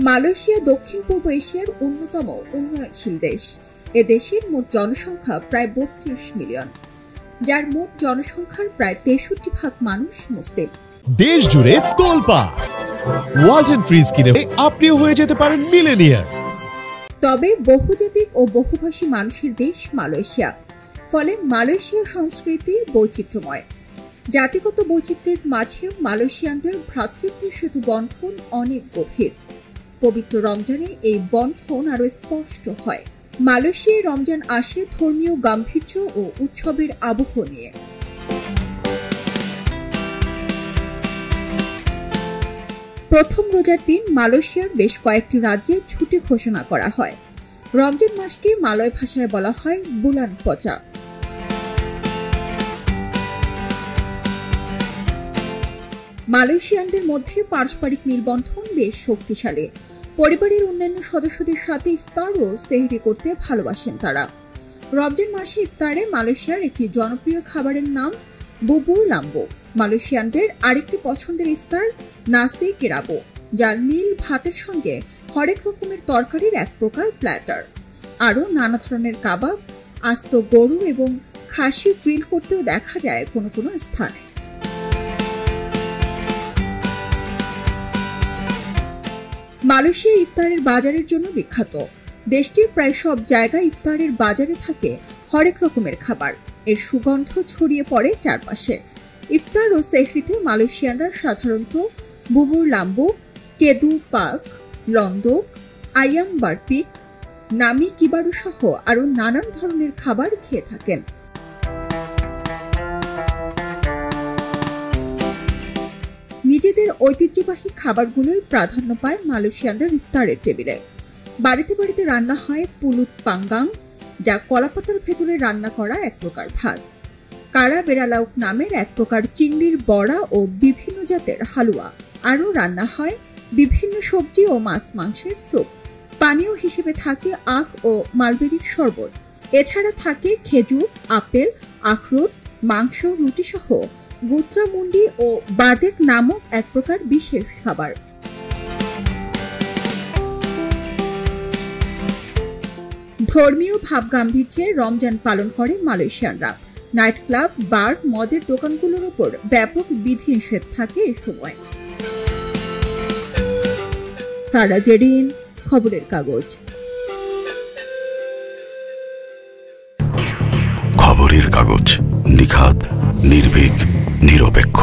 Malaysia দক্ষিণ পূর্ব এশিয়ার অন্যতম উন্নয়নশীল দেশ। এ দেশের মোট জনসংখ্যা প্রায় ৩২ মিলিয়ন, যার মোট জনসংখ্যার প্রায় ৬৩% মানুষ মুসলিম। দেশ জুড়ে তোলপাড় ওয়ালটন ফ্রিজ কিনে আপনিও হয়ে যেতে পারেন মিলেনিয়ার। তবে বহুজাতিক ও বহুভাষী মানুষের দেশ মালয়েশিয়া, ফলে মালয়েশিয়ার সংস্কৃতি বৈচিত্র্যময়। জাতিগত বৈচিত্র্যের মাঝেও মালয়েশিয়ানদের ভ্রাতৃত্বের সেতু বন্ধন অনেক গভীর। পবিত্র রমজানে এই বন্ধন আরো স্পষ্ট হয়। মালয়েশিয়ায় রমজান আসে ধর্মীয় গাম্ভীর্য ও উৎসবের আবহ নিয়ে। প্রথম রোজার দিন মালয়েশিয়ার বেশ কয়েকটি রাজ্যে ছুটি ঘোষণা করা হয়। রমজান মাসকে মালয় ভাষায় বলা হয় বুলান পচা। মালয়েশিয়ানদের মধ্যে পারস্পরিক মেলবন্ধন বেশ শক্তিশালী। পরিবারের অন্যান্য সদস্যদের সাথে ইফতার ও সেহরি করতে ভালোবাসেন তারা। রমজান মাসে ইফতারে মালয়েশিয়ার একটি জনপ্রিয় খাবারের নাম বুবুর লাম্বো। মালয়েশিয়ানদের আরেকটি পছন্দের ইফতার নাসি কেরাবো, যা নীল ভাতের সঙ্গে হরেক রকমের তরকারির এক প্রকার প্ল্যাটার। আরও নানা ধরনের কাবাব, আস্ত গরু এবং খাসি গ্রিল করতেও দেখা যায় কোনো কোনো স্থানে। মালয়েশিয়া ইফতারের বাজারের জন্য বিখ্যাত। দেশটির প্রায় সব জায়গায় ইফতারের বাজারে থাকে হরেক রকমের খাবার। এর সুগন্ধ ছড়িয়ে পড়ে চারপাশে। ইফতার ও সেহরিতে মালয়েশিয়ানরা সাধারণত বুবুর লাম্বো, কেদু পাক, লন্দক, আয়াম বারপিক, নামি কিবারু সহ আরো নানান ধরনের খাবার খেয়ে থাকেন। নিজেদের ঐতিহ্যবাহী খাবারগুলোই প্রাধান্য পায় মালয়েশিয়ানদের ইফতারের টেবিলে। বাড়িতে বাড়িতে রান্না হয় পুলুত পাঙ্গাং, যা কলাপাতার ভেতরে রান্না করা এক প্রকার ভাত। কারা বেড়ালাউক নামের এক প্রকার চিংড়ির বড়া ও বিভিন্ন জাতের হালুয়া। আরও রান্না হয় বিভিন্ন সবজি ও মাছ মাংসের স্যুপ। পানীয় হিসেবে থাকে আখ ও মালবেরির শরবত। এছাড়া থাকে খেজুর, আপেল, আখরোট, মাংস, রুটি সহ গুত্রামুন্ডি ও বাদেক নামক এক প্রকার বিশেষ খাবার। ধর্মীয় ভাব গাম্ভীর্যে রমজান পালন করে মালয়েশিয়ানরা। নাইট ক্লাব, বার, মদের দোকানগুলোর উপর ব্যাপক বিধিনিষেধ থাকে এই সময়। তারা জেরিন, খবরের কাগজ। খবরের কাগজ, নিখাত, নির্ভীক, নিরপেক্ষ।